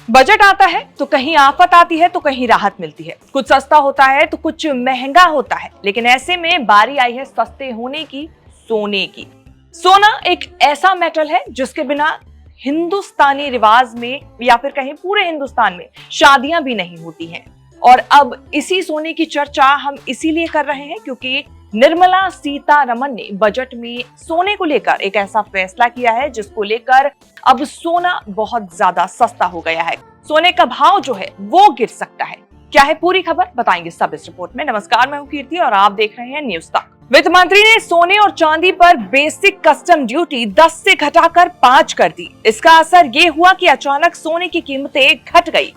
Budget आता है तो कहीं आफत आती है तो कहीं राहत मिलती है। कुछ सस्ता होता है तो कुछ महंगा होता है, लेकिन ऐसे में बारी आई है सस्ते होने की, सोने की। सोना एक ऐसा मेटल है जिसके बिना हिंदुस्तानी रिवाज में या फिर कहीं पूरे हिंदुस्तान में शादियां भी नहीं होती हैं। और अब इसी सोने की चर्चा हम इसीलिए कर रहे हैं क्योंकि निर्मला सीतारमण ने बजट में सोने को लेकर एक ऐसा फैसला किया है जिसको लेकर अब सोना बहुत ज्यादा सस्ता हो गया है। सोने का भाव जो है वो गिर सकता है। क्या है पूरी खबर, बताएंगे सब इस रिपोर्ट में। नमस्कार, मैं हूं कीर्ति और आप देख रहे हैं न्यूज तक। वित्त मंत्री ने सोने और चांदी पर बेसिक कस्टम ड्यूटी 10 से घटाकर 5 कर दी। इसका असर ये हुआ कि अचानक सोने की कीमतें घट गई।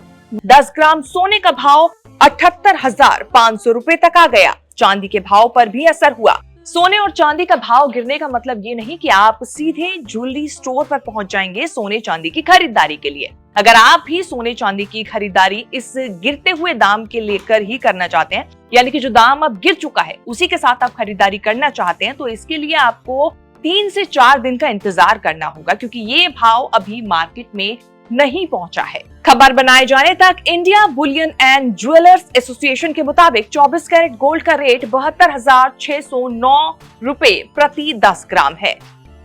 10 ग्राम सोने का भाव 78,500 रुपए तक आ गया। चांदी के भाव पर भी असर हुआ। सोने और चांदी का भाव गिरने का मतलब ये नहीं कि आप सीधे ज्वेलरी स्टोर पर पहुंच जाएंगे सोने चांदी की खरीदारी के लिए। अगर आप भी सोने चांदी की खरीदारी इस गिरते हुए दाम के लेकर ही करना चाहते हैं, यानी कि जो दाम अब गिर चुका है उसी के साथ आप खरीदारी करना चाहते हैं, तो इसके लिए आपको 3 से 4 दिन का इंतजार करना होगा क्योंकि ये भाव अभी मार्केट में नहीं पहुंचा है। खबर बनाए जाने तक India Boolean and jewellers association के मुताबिक 24 कैरेट गोल्ड का रेट 72,609 रुपए प्रति 10 ग्राम है।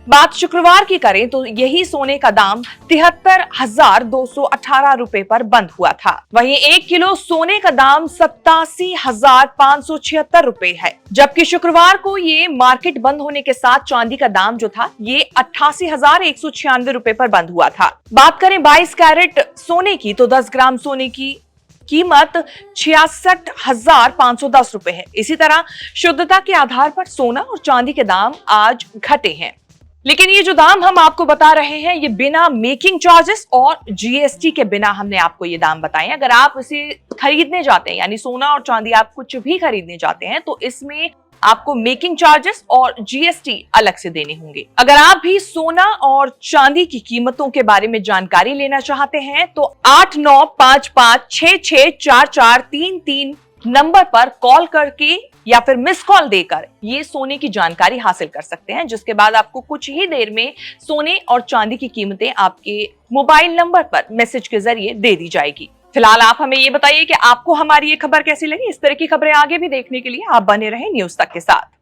बात शुक्रवार की करें तो यही सोने का दाम 73,218 रुपए पर बंद हुआ था। वहीं 1 किलो सोने का दाम 87,576 रुपए है, जबकि शुक्रवार को ये मार्केट बंद होने के साथ चांदी का दाम जो था ये 88,196 रुपए पर बंद हुआ था। बात करें 22 कैरेट सोने की तो 10 ग्राम सोने की कीमत 66,510 रुपए है। इसी तरह शुद्धता के आधार पर सोना और चांदी के दाम आज घटे हैं, लेकिन ये जो दाम हम आपको बता रहे हैं ये बिना मेकिंग चार्जेस और जीएसटी के बिना हमने आपको ये दाम बताए। अगर आप इसे खरीदने जाते हैं, यानी सोना और चांदी आप कुछ भी खरीदने जाते हैं, तो इसमें आपको मेकिंग चार्जेस और जीएसटी अलग से देने होंगे। अगर आप भी सोना और चांदी की कीमतों के बारे में जानकारी लेना चाहते हैं तो 8955664433 नंबर पर कॉल करके या फिर मिस कॉल देकर ये सोने की जानकारी हासिल कर सकते हैं, जिसके बाद आपको कुछ ही देर में सोने और चांदी की कीमतें आपके मोबाइल नंबर पर मैसेज के जरिए दे दी जाएगी। फिलहाल आप हमें ये बताइए कि आपको हमारी ये खबर कैसी लगी। इस तरह की खबरें आगे भी देखने के लिए आप बने रहें न्यूज तक के साथ।